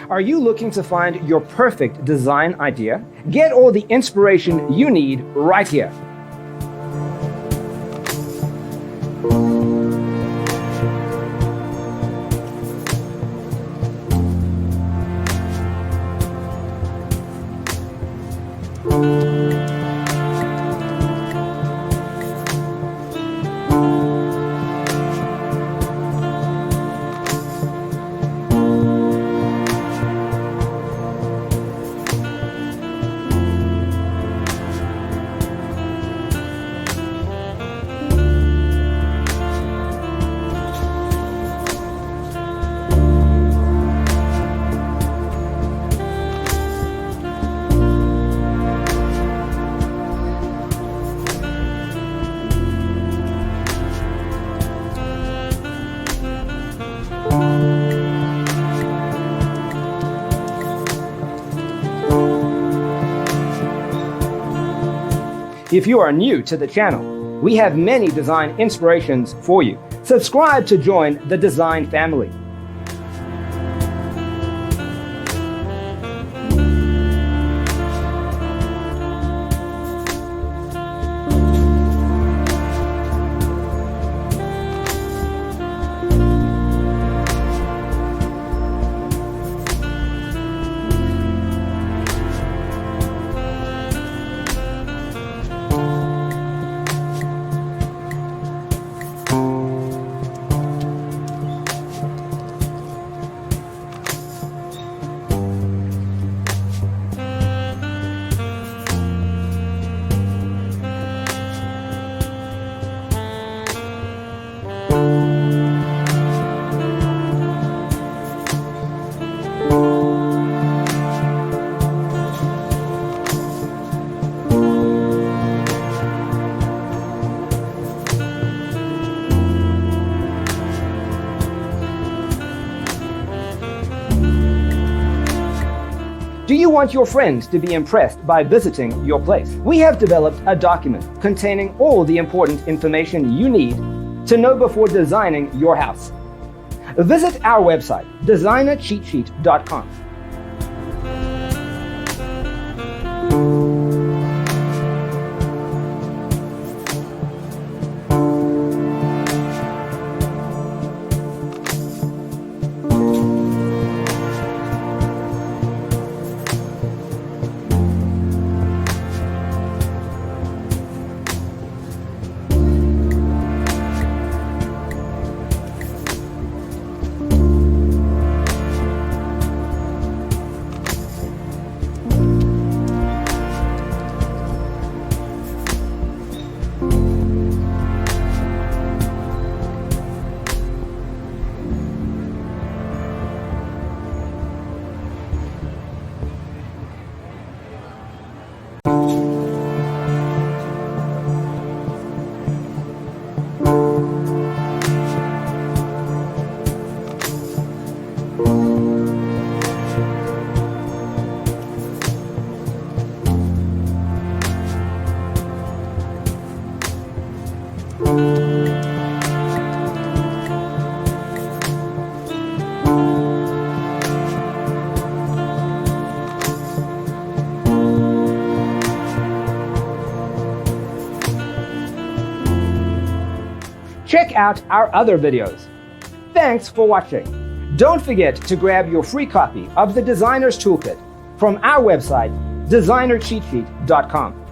Are you looking to find your perfect design idea? Get all the inspiration you need right here. If you are new to the channel, we have many design inspirations for you. Subscribe to join the design family. Do you want your friends to be impressed by visiting your place? We have developed a document containing all the important information you need to know before designing your house. Visit our website, designercheatsheet.com. Check out our other videos. Thanks for watching. Don't forget to grab your free copy of the Designer's Toolkit from our website, designercheatsheet.com.